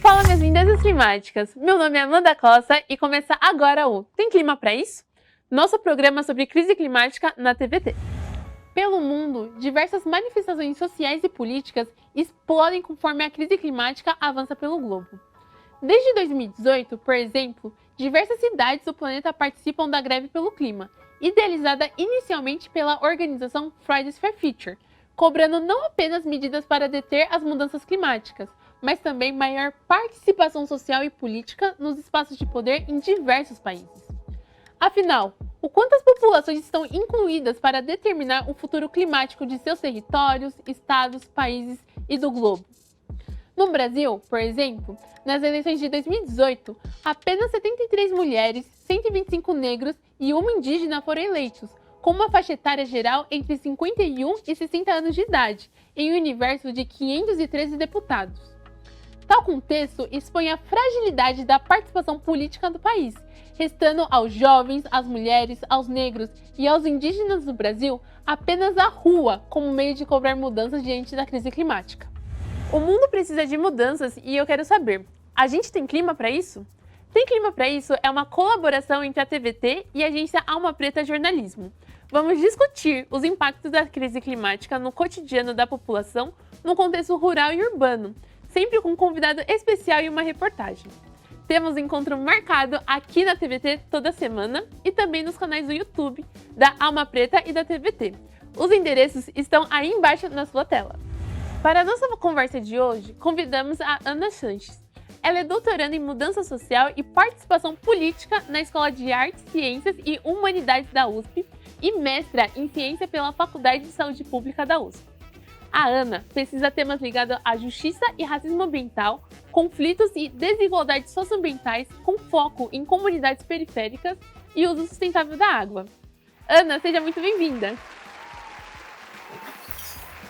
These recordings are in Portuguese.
Fala, minhas lindezas climáticas! Meu nome é Amanda Costa e começa agora o Tem Clima Pra Isso? Nosso programa sobre crise climática na TVT. Pelo mundo, diversas manifestações sociais e políticas explodem conforme a crise climática avança pelo globo. Desde 2018, por exemplo, diversas cidades do planeta participam da greve pelo clima, idealizada inicialmente pela organização Fridays for Future, cobrando não apenas medidas para deter as mudanças climáticas, mas também maior participação social e política nos espaços de poder em diversos países. Afinal, o quanto as populações estão incluídas para determinar o futuro climático de seus territórios, estados, países e do globo? No Brasil, por exemplo, nas eleições de 2018, apenas 73 mulheres, 125 negros e uma indígena foram eleitos, com uma faixa etária geral entre 51 e 60 anos de idade, em um universo de 513 deputados. Tal contexto expõe a fragilidade da participação política do país, restando aos jovens, às mulheres, aos negros e aos indígenas do Brasil apenas a rua como meio de cobrar mudanças diante da crise climática. O mundo precisa de mudanças e eu quero saber, a gente tem clima para isso? Tem Clima Pra Isso é uma colaboração entre a TVT e a agência Alma Preta Jornalismo. Vamos discutir os impactos da crise climática no cotidiano da população no contexto rural e urbano, sempre com um convidado especial e uma reportagem. Temos encontro marcado aqui na TVT toda semana e também nos canais do YouTube da Alma Preta e da TVT. Os endereços estão aí embaixo na sua tela. Para a nossa conversa de hoje, convidamos a Ana Sanches. Ela é doutoranda em Mudança Social e Participação Política na Escola de Artes, Ciências e Humanidades da USP e mestra em Ciência pela Faculdade de Saúde Pública da USP. A Ana pesquisa temas ligados à justiça e racismo ambiental, conflitos e desigualdades socioambientais com foco em comunidades periféricas e uso sustentável da água. Ana, seja muito bem-vinda!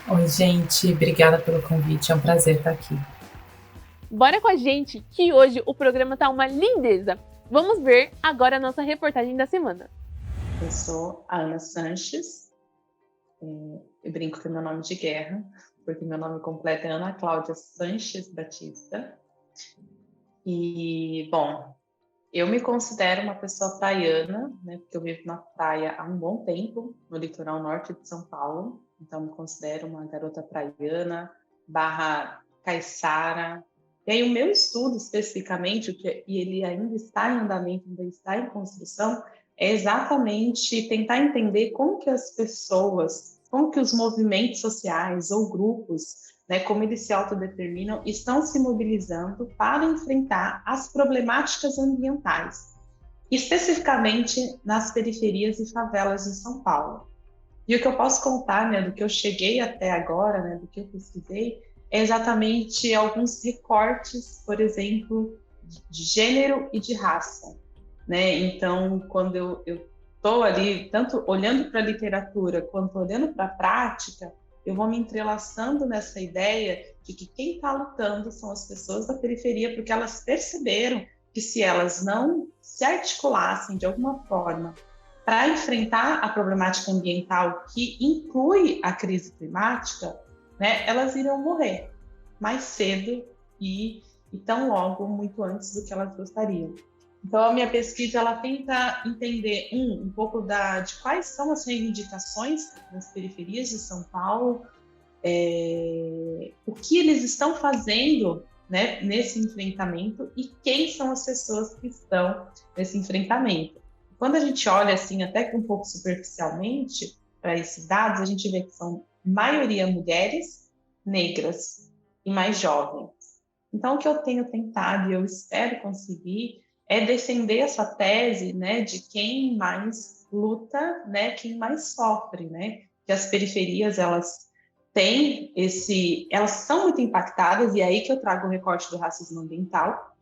Oi, gente, obrigada pelo convite, é um prazer estar aqui. Bora com a gente, que hoje o programa tá uma lindeza! Vamos ver agora a nossa reportagem da semana. Eu sou a Ana Sanches, eu brinco que é meu nome de guerra, porque meu nome completo é Ana Cláudia Sanches Batista. E, bom, eu me considero uma pessoa praiana, né, porque eu vivo na praia há um bom tempo, no litoral norte de São Paulo. Então, me considero uma garota praiana, barra caiçara. E aí, o meu estudo, especificamente, e ele ainda está em andamento, ainda está em construção, é exatamente tentar entender como que as pessoas, como que os movimentos sociais ou grupos, né, como eles se autodeterminam, estão se mobilizando para enfrentar as problemáticas ambientais, especificamente nas periferias e favelas de São Paulo. E o que eu posso contar, né, do que eu cheguei até agora, né, do que eu pesquisei, é exatamente alguns recortes, por exemplo, de gênero e de raça. Né? Então, quando eu estou ali, tanto olhando para a literatura quanto olhando para a prática, eu vou me entrelaçando nessa ideia de que quem está lutando são as pessoas da periferia, porque elas perceberam que se elas não se articulassem de alguma forma para enfrentar a problemática ambiental que inclui a crise climática, né, elas iriam morrer mais cedo e tão logo, muito antes do que elas gostariam. Então, a minha pesquisa ela tenta entender, um pouco de quais são as reivindicações nas periferias de São Paulo, o que eles estão fazendo, né, nesse enfrentamento e quem são as pessoas que estão nesse enfrentamento. Quando a gente olha assim, até que um pouco superficialmente para esses dados, a gente vê que são maioria mulheres, negras e mais jovens. Então, o que eu tenho tentado e eu espero conseguir é defender essa tese, né, de quem mais luta, né, quem mais sofre, né, que as periferias elas são muito impactadas, e é aí que eu trago o recorte do racismo ambiental,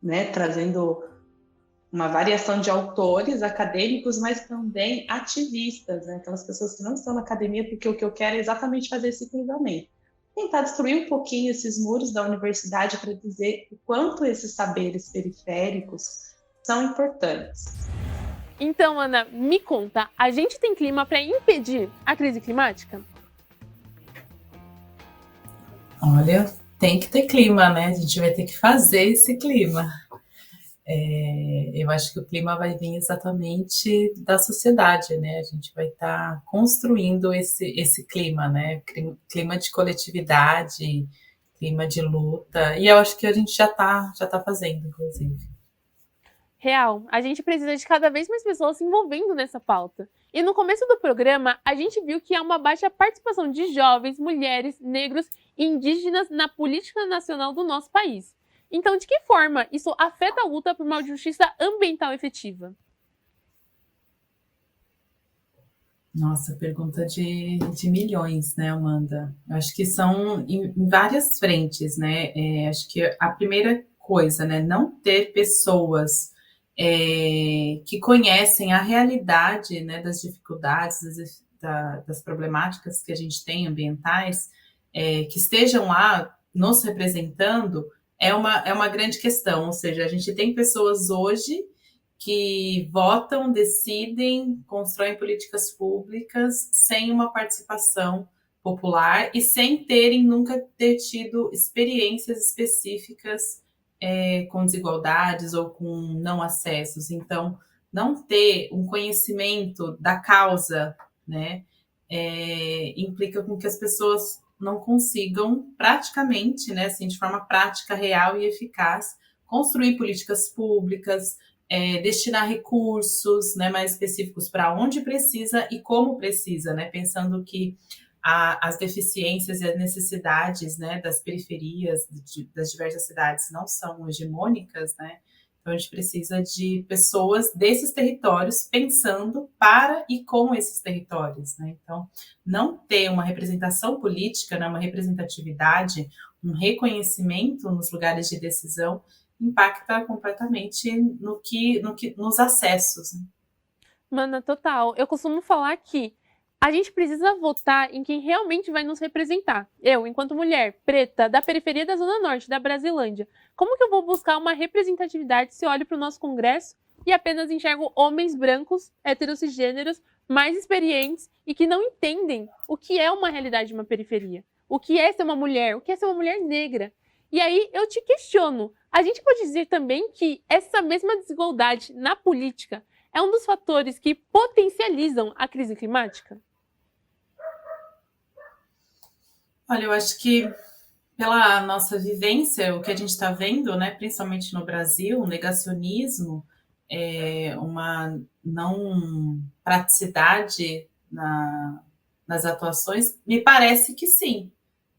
né, trazendo uma variação de autores acadêmicos, mas também ativistas, né, aquelas pessoas que não estão na academia, porque o que eu quero é exatamente fazer esse cruzamento. Tentar destruir um pouquinho esses muros da universidade para dizer o quanto esses saberes periféricos são importantes. Então, Ana, me conta, a gente tem clima para impedir a crise climática? Olha, Tem que ter clima, né? A gente vai ter que fazer esse clima. Eu acho que o clima vai vir exatamente da sociedade, né? A gente vai estar construindo esse clima, né? Clima de coletividade, clima de luta. E eu acho que a gente já tá fazendo, inclusive. Real, a gente precisa de cada vez mais pessoas se envolvendo nessa pauta. E no começo do programa, a gente viu que há uma baixa participação de jovens, mulheres, negros e indígenas na política nacional do nosso país. Então, de que forma isso afeta a luta por uma justiça ambiental efetiva? Nossa, pergunta de milhões, né, Amanda? Eu acho que são em várias frentes, né? Acho que a primeira coisa, né, não ter pessoas que conhecem a realidade, né, das dificuldades, das problemáticas que a gente tem ambientais, que estejam lá nos representando, é uma grande questão. Ou seja, a gente tem pessoas hoje que votam, decidem, constroem políticas públicas sem uma participação popular e sem nunca ter tido experiências específicas com desigualdades ou com não acessos. Então, não ter um conhecimento da causa, né, implica com que as pessoas não consigam praticamente, né, assim, de forma prática, real e eficaz, construir políticas públicas, destinar recursos, né, mais específicos para onde precisa e como precisa, né, pensando que as deficiências e as necessidades, né, das periferias, das diversas cidades não são hegemônicas, né, então a gente precisa de pessoas desses territórios pensando para e com esses territórios, né, então não ter uma representação política, né, uma representatividade, um reconhecimento nos lugares de decisão impacta completamente nos acessos. Né? Mana, total. Eu costumo falar que a gente precisa votar em quem realmente vai nos representar. Eu, enquanto mulher preta da periferia da Zona Norte, da Brasilândia, como que eu vou buscar uma representatividade se eu olho para o nosso Congresso e apenas enxergo homens brancos, heterossexgêneros, mais experientes e que não entendem o que é uma realidade de uma periferia? O que é ser uma mulher? O que é ser uma mulher negra? E aí eu te questiono, a gente pode dizer também que essa mesma desigualdade na política é um dos fatores que potencializam a crise climática? Olha, eu acho que pela nossa vivência, o que a gente está vendo, né, principalmente no Brasil, o negacionismo, uma não praticidade nas atuações, me parece que sim.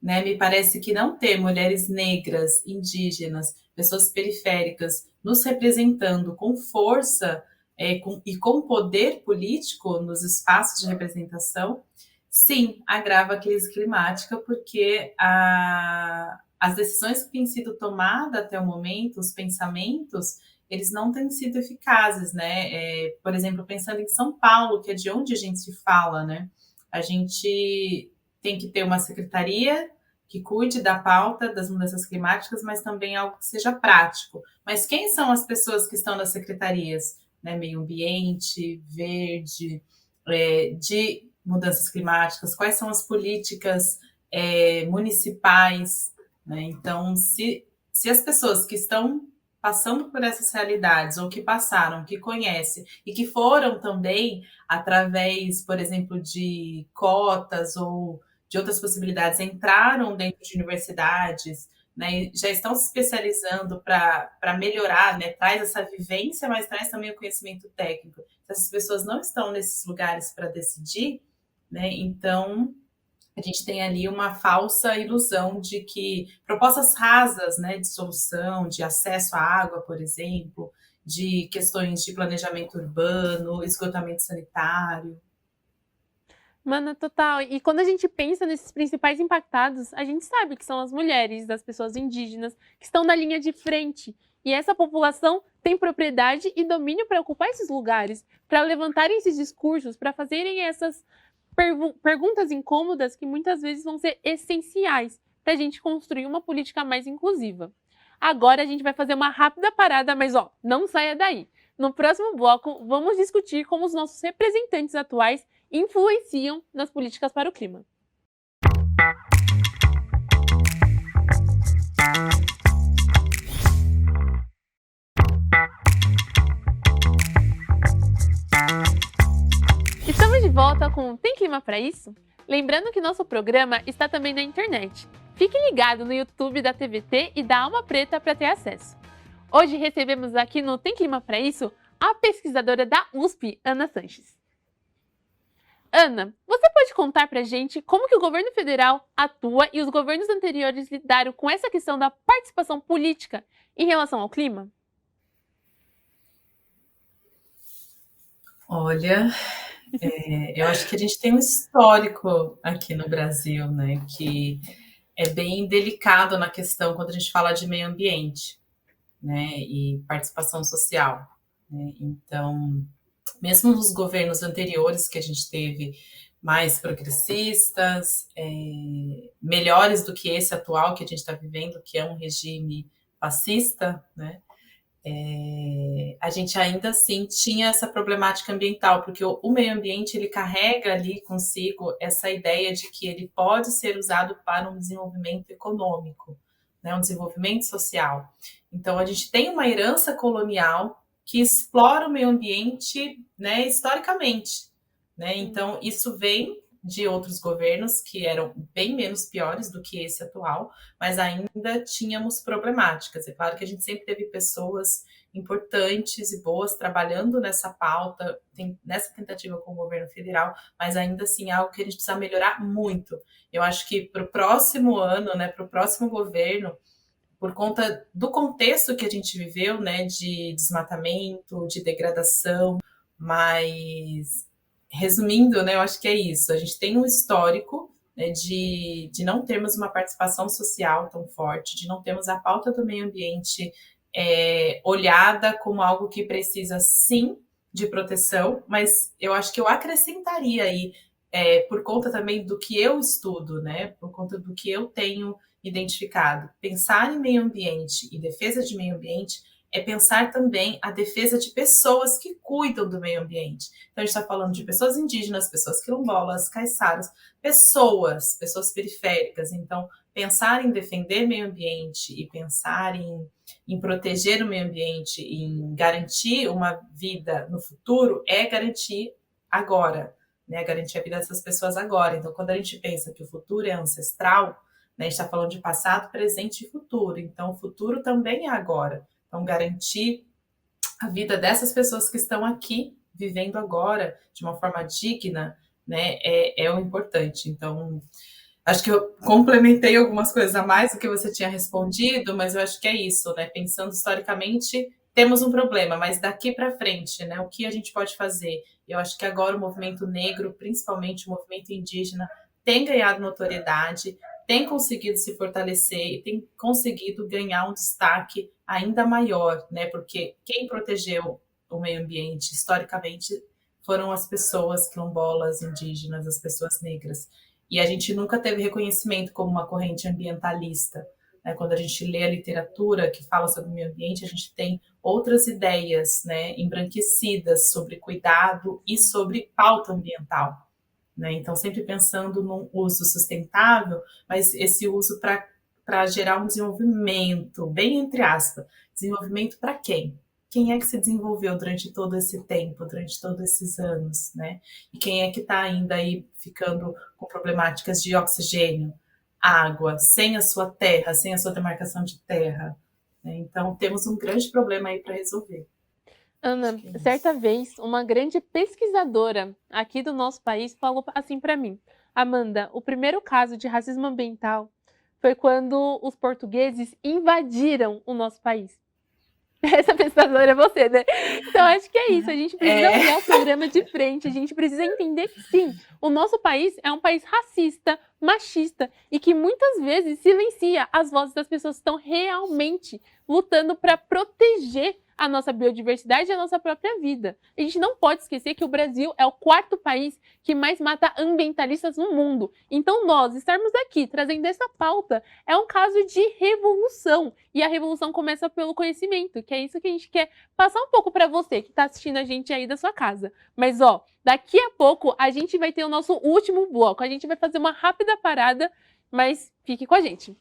Né? Me parece que não ter mulheres negras, indígenas, pessoas periféricas nos representando com força e com poder político nos espaços de representação, sim, agrava a crise climática, porque as decisões que têm sido tomadas até o momento, os pensamentos, eles não têm sido eficazes, né? Por exemplo, pensando em São Paulo, que é de onde a gente fala, né? A gente tem que ter uma secretaria que cuide da pauta das mudanças climáticas, mas também algo que seja prático. Mas quem são as pessoas que estão nas secretarias? Né? Meio ambiente, verde, de mudanças climáticas, quais são as políticas municipais, né? Então, se as pessoas que estão passando por essas realidades, ou que passaram, que conhecem, e que foram também através, por exemplo, de cotas ou de outras possibilidades, entraram dentro de universidades, né, já estão se especializando para melhorar, né, traz essa vivência, mas traz também o conhecimento técnico. Se essas pessoas não estão nesses lugares para decidir, né, então a gente tem ali uma falsa ilusão de que propostas rasas, né, de solução, de acesso à água, por exemplo, de questões de planejamento urbano, esgotamento sanitário. Mana, total. E quando a gente pensa nesses principais impactados, a gente sabe que são as mulheres, as pessoas indígenas, que estão na linha de frente. E essa população tem propriedade e domínio para ocupar esses lugares, para levantarem esses discursos, para fazerem essas perguntas incômodas que muitas vezes vão ser essenciais para a gente construir uma política mais inclusiva. Agora a gente vai fazer uma rápida parada, mas não saia daí. No próximo bloco, vamos discutir como os nossos representantes atuais influenciam nas políticas para o clima. clima para isso? Lembrando que nosso programa está também na internet. Fique ligado no YouTube da TVT e da Alma Preta para ter acesso. Hoje recebemos aqui no Tem Clima para Isso a pesquisadora da USP, Ana Sanches. Ana, você pode contar pra gente como que o governo federal atua e os governos anteriores lidaram com essa questão da participação política em relação ao clima? Olha, eu acho que a gente tem um histórico aqui no Brasil, né, que é bem delicado na questão quando a gente fala de meio ambiente, né, e participação social, né? Então, mesmo nos governos anteriores que a gente teve mais progressistas, melhores do que esse atual que a gente está vivendo, que é um regime fascista, né? A gente ainda assim tinha essa problemática ambiental, porque o meio ambiente ele carrega ali consigo essa ideia de que ele pode ser usado para um desenvolvimento econômico, né, um desenvolvimento social. Então a gente tem uma herança colonial que explora o meio ambiente, né, historicamente, né? Então isso vem de outros governos que eram bem menos piores do que esse atual, mas ainda tínhamos problemáticas. É claro que a gente sempre teve pessoas importantes e boas trabalhando nessa pauta, nessa tentativa com o governo federal, mas ainda assim é algo que a gente precisa melhorar muito. Eu acho que para o próximo ano, né, para o próximo governo, por conta do contexto que a gente viveu, né, de desmatamento, de degradação, mas resumindo, né, eu acho que é isso. A gente tem um histórico, né, de não termos uma participação social tão forte, de não termos a pauta do meio ambiente olhada como algo que precisa, sim, de proteção, mas eu acho que eu acrescentaria aí, por conta também do que eu estudo, né, por conta do que eu tenho identificado. Pensar em meio ambiente e defesa de meio ambiente é pensar também a defesa de pessoas que cuidam do meio ambiente. Então, a gente está falando de pessoas indígenas, pessoas quilombolas, caiçaras, pessoas periféricas. Então, pensar em defender meio ambiente e pensar em proteger o meio ambiente, em garantir uma vida no futuro, é garantir agora, né? Garantir a vida dessas pessoas agora. Então, quando a gente pensa que o futuro é ancestral, né, a gente está falando de passado, presente e futuro. Então, o futuro também é agora. Então, garantir a vida dessas pessoas que estão aqui, vivendo agora, de uma forma digna, né, é o importante. Então, acho que eu complementei algumas coisas a mais do que você tinha respondido, mas eu acho que é isso, né? Pensando historicamente, temos um problema, mas daqui para frente, né, o que a gente pode fazer? Eu acho que agora o movimento negro, principalmente o movimento indígena, tem ganhado notoriedade, tem conseguido se fortalecer e tem conseguido ganhar um destaque ainda maior, né? Porque quem protegeu o meio ambiente historicamente foram as pessoas quilombolas, indígenas, as pessoas negras. E a gente nunca teve reconhecimento como uma corrente ambientalista, né? Quando a gente lê a literatura que fala sobre o meio ambiente, a gente tem outras ideias, né, embranquecidas sobre cuidado e sobre pauta ambiental, né? Então, sempre pensando num uso sustentável, mas esse uso para gerar um desenvolvimento, bem entre aspas, desenvolvimento para quem? Quem é que se desenvolveu durante todo esse tempo, durante todos esses anos, né? E quem é que está ainda aí ficando com problemáticas de oxigênio, água, sem a sua terra, sem a sua demarcação de terra, né? Então, temos um grande problema aí para resolver. Ana, certa vez, uma grande pesquisadora aqui do nosso país falou assim para mim: Amanda, o primeiro caso de racismo ambiental foi quando os portugueses invadiram o nosso país. Essa pesquisadora é você, né? Então, acho que é isso. A gente precisa olhar o programa de frente. A gente precisa entender que, sim, o nosso país é um país racista, machista e que muitas vezes silencia as vozes das pessoas que estão realmente lutando para proteger a nossa biodiversidade e a nossa própria vida. A gente não pode esquecer que o Brasil é o 4º país que mais mata ambientalistas no mundo. Então, nós estarmos aqui trazendo essa pauta é um caso de revolução. E a revolução começa pelo conhecimento, que é isso que a gente quer passar um pouco para você que está assistindo a gente aí da sua casa. Mas, ó, daqui a pouco a gente vai ter o nosso último bloco. A gente vai fazer uma rápida parada, mas fique com a gente.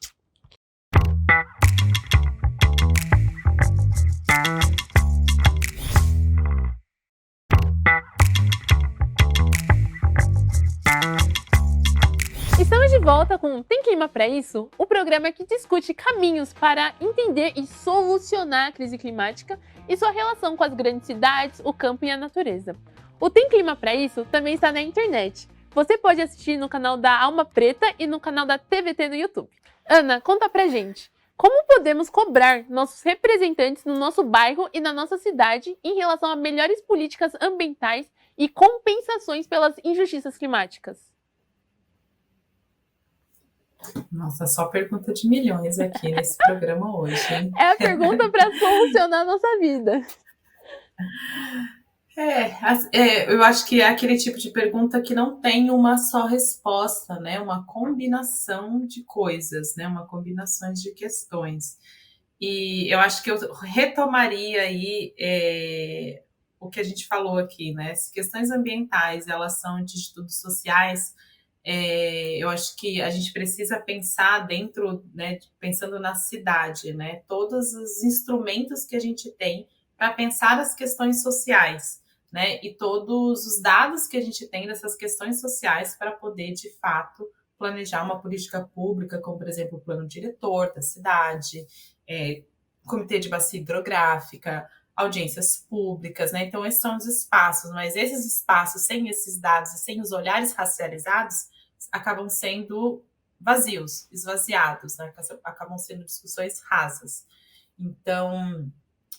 volta com Tem Clima Pra Isso? O programa que discute caminhos para entender e solucionar a crise climática e sua relação com as grandes cidades, o campo e a natureza. O Tem Clima Pra Isso também está na internet. Você pode assistir no canal da Alma Preta e no canal da TVT no YouTube. Ana, conta pra gente. Como podemos cobrar nossos representantes no nosso bairro e na nossa cidade em relação a melhores políticas ambientais e compensações pelas injustiças climáticas? Nossa, só pergunta de milhões aqui nesse programa hoje, hein? É a pergunta para solucionar a nossa vida. Eu acho que é aquele tipo de pergunta que não tem uma só resposta, né? Uma combinação de coisas, né? Uma combinação de questões. E eu acho que eu retomaria aí o que a gente falou aqui, né? Se questões ambientais, elas são de estudos sociais, eu acho que a gente precisa pensar dentro, né? Pensando na cidade, né? Todos os instrumentos que a gente tem para pensar as questões sociais, né? E todos os dados que a gente tem dessas questões sociais para poder, de fato, planejar uma política pública, como, por exemplo, o plano diretor da cidade, comitê de bacia hidrográfica, audiências públicas, né? Então, esses são os espaços, mas esses espaços, sem esses dados e sem os olhares racializados, acabam sendo vazios, esvaziados, né? Acabam sendo discussões rasas. Então,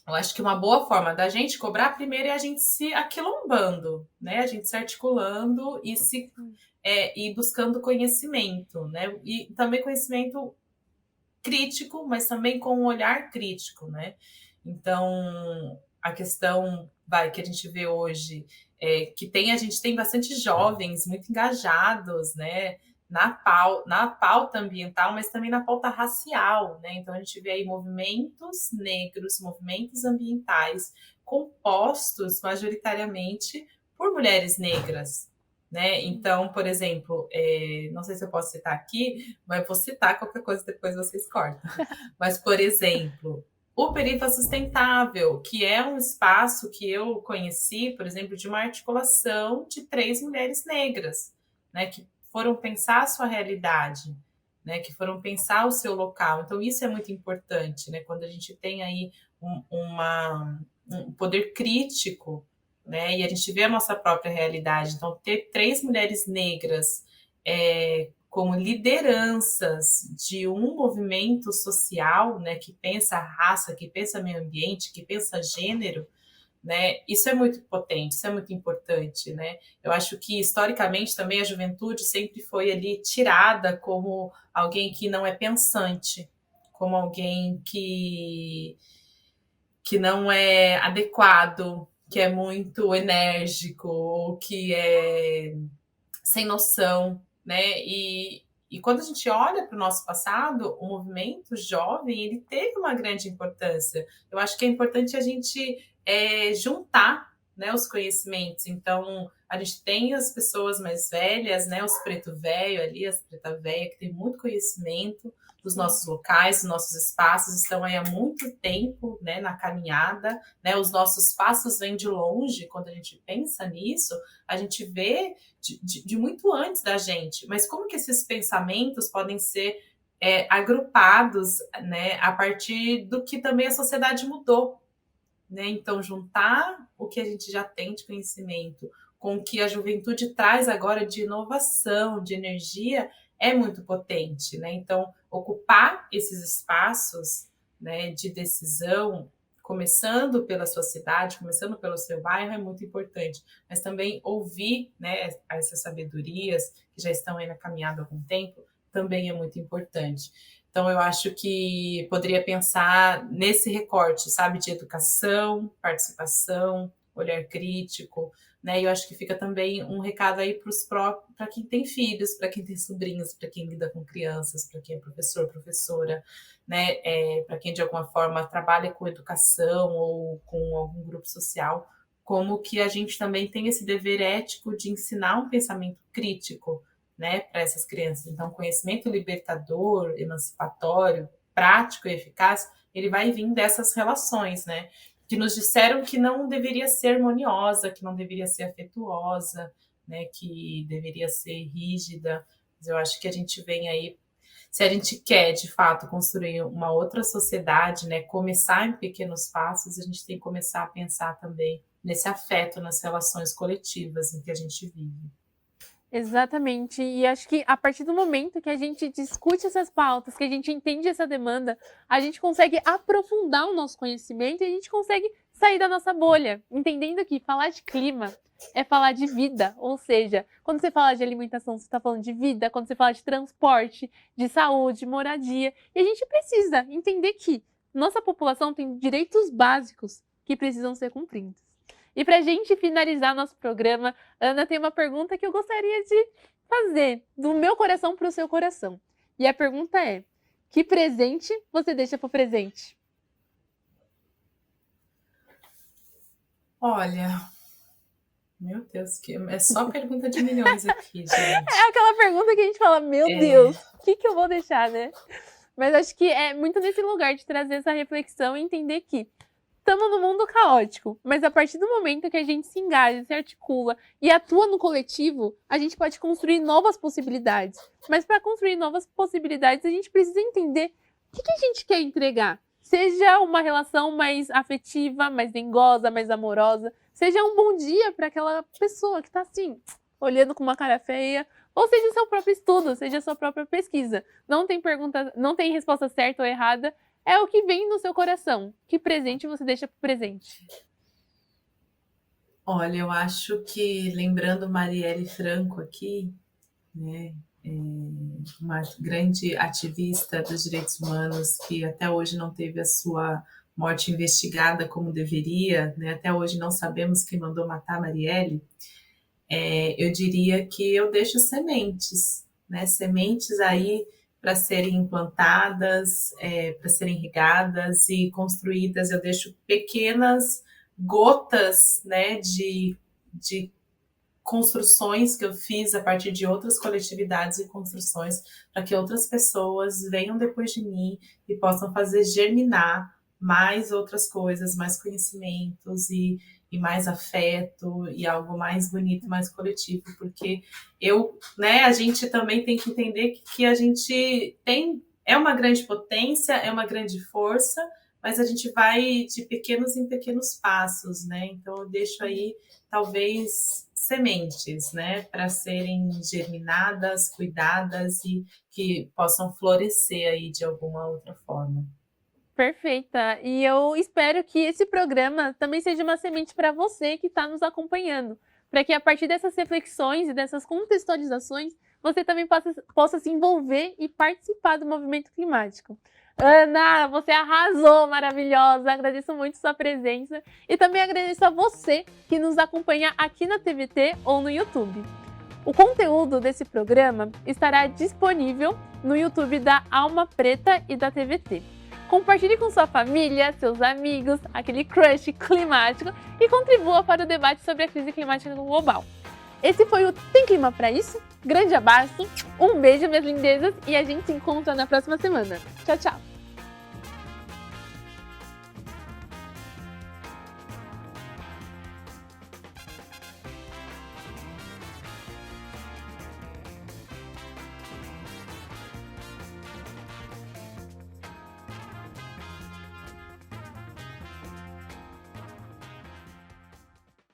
eu acho que uma boa forma da gente cobrar primeiro é a gente se aquilombando, né? A gente se articulando e buscando conhecimento, né? E também conhecimento crítico, mas também com um olhar crítico, né? Então, a questão que a gente vê hoje que a gente tem bastante jovens muito engajados, né? Na pauta ambiental, mas também na pauta racial, né? Então a gente vê aí movimentos negros, movimentos ambientais compostos majoritariamente por mulheres negras, né? Então, por exemplo, não sei se eu posso citar aqui, mas vou citar qualquer coisa, depois vocês cortam. Mas, por exemplo, o Perifa Sustentável, que é um espaço que eu conheci, por exemplo, de uma articulação de 3 mulheres negras, né, que foram pensar a sua realidade, né, que foram pensar o seu local. Então, isso é muito importante, né, quando a gente tem aí um poder crítico, né, e a gente vê a nossa própria realidade. Então, ter 3 mulheres negras como lideranças de um movimento social, né, que pensa raça, que pensa meio ambiente, que pensa gênero, né, isso é muito potente, isso é muito importante, né? Eu acho que historicamente também a juventude sempre foi ali tirada como alguém que não é pensante, como alguém que não é adequado, que é muito enérgico, ou que é sem noção, né? E quando a gente olha para o nosso passado, o movimento jovem ele teve uma grande importância. Eu acho que é importante a gente juntar, né, os conhecimentos. Então, a gente tem as pessoas mais velhas, né, os preto velho ali, as preta velha, que tem muito conhecimento dos nossos locais, dos nossos espaços, estão aí há muito tempo, né, na caminhada, né, os nossos passos vêm de longe. Quando a gente pensa nisso, a gente vê de muito antes da gente, mas como que esses pensamentos podem ser agrupados, né, a partir do que também a sociedade mudou, né? Então, juntar o que a gente já tem de conhecimento com o que a juventude traz agora de inovação, de energia, é muito potente, né? Então, ocupar esses espaços, né, de decisão, começando pela sua cidade, começando pelo seu bairro, é muito importante. Mas também ouvir, né, essas sabedorias que já estão aí na caminhada há algum tempo, também é muito importante. Então, eu acho que poderia pensar nesse recorte, sabe, de educação, participação, olhar crítico, né? E eu acho que fica também um recado aí para quem tem filhos, para quem tem sobrinhos, para quem lida com crianças, para quem é professor, professora, né? Para quem de alguma forma trabalha com educação ou com algum grupo social, como que a gente também tem esse dever ético de ensinar um pensamento crítico, né, para essas crianças. Então, conhecimento libertador, emancipatório, prático e eficaz, ele vai vir dessas relações, né, que nos disseram que não deveria ser harmoniosa, que não deveria ser afetuosa, né, que deveria ser rígida, Eu acho que a gente vem aí, se a gente quer, de fato, construir uma outra sociedade, né, começar em pequenos passos, a gente tem que começar a pensar também nesse afeto nas relações coletivas em que a gente vive. Exatamente, e acho que a partir do momento que a gente discute essas pautas, que a gente entende essa demanda, a gente consegue aprofundar o nosso conhecimento e a gente consegue sair da nossa bolha, entendendo que falar de clima é falar de vida, ou seja, quando você fala de alimentação, você está falando de vida, quando você fala de transporte, de saúde, moradia, e a gente precisa entender que nossa população tem direitos básicos que precisam ser cumpridos. E para a gente finalizar nosso programa, Ana tem uma pergunta que eu gostaria de fazer do meu coração para o seu coração. E a pergunta é: que presente você deixa para o presente? Olha, meu Deus, que é só pergunta de milhões aqui, gente. É aquela pergunta que a gente fala, meu Deus, o que eu vou deixar, né? Mas acho que é muito nesse lugar de trazer essa reflexão e entender que estamos num mundo caótico, mas a partir do momento que a gente se engaja, se articula e atua no coletivo, a gente pode construir novas possibilidades. Mas para construir novas possibilidades, a gente precisa entender o que a gente quer entregar. Seja uma relação mais afetiva, mais dengosa, mais amorosa, seja um bom dia para aquela pessoa que está assim, olhando com uma cara feia, ou seja o seu próprio estudo, seja a sua própria pesquisa. Não tem pergunta, não tem resposta certa ou errada. É o que vem no seu coração. Que presente você deixa pro presente? Olha, eu acho que, lembrando Marielle Franco aqui, né, uma grande ativista dos direitos humanos que até hoje não teve a sua morte investigada como deveria, né, até hoje não sabemos quem mandou matar Marielle, eu diria que eu deixo sementes, né, sementes aí para serem implantadas, para serem regadas e construídas. Eu deixo pequenas gotas, né, de construções que eu fiz a partir de outras coletividades e construções para que outras pessoas venham depois de mim e possam fazer germinar mais outras coisas, mais conhecimentos e mais afeto e algo mais bonito, mais coletivo, porque a gente também tem que entender que a gente é uma grande potência, é uma grande força, mas a gente vai de pequenos em pequenos passos, né? Então eu deixo aí talvez sementes, né, para serem germinadas, cuidadas e que possam florescer aí de alguma outra forma. Perfeita. E eu espero que esse programa também seja uma semente para você que está nos acompanhando, para que a partir dessas reflexões e dessas contextualizações, você também possa se envolver e participar do movimento climático. Ana, você arrasou, maravilhosa, agradeço muito sua presença e também agradeço a você que nos acompanha aqui na TVT ou no YouTube. O conteúdo desse programa estará disponível no YouTube da Alma Preta e da TVT. Compartilhe com sua família, seus amigos, aquele crush climático e contribua para o debate sobre a crise climática global. Esse foi o Tem Clima Pra Isso? Grande abraço, um beijo, minhas lindezas, e a gente se encontra na próxima semana. Tchau, tchau!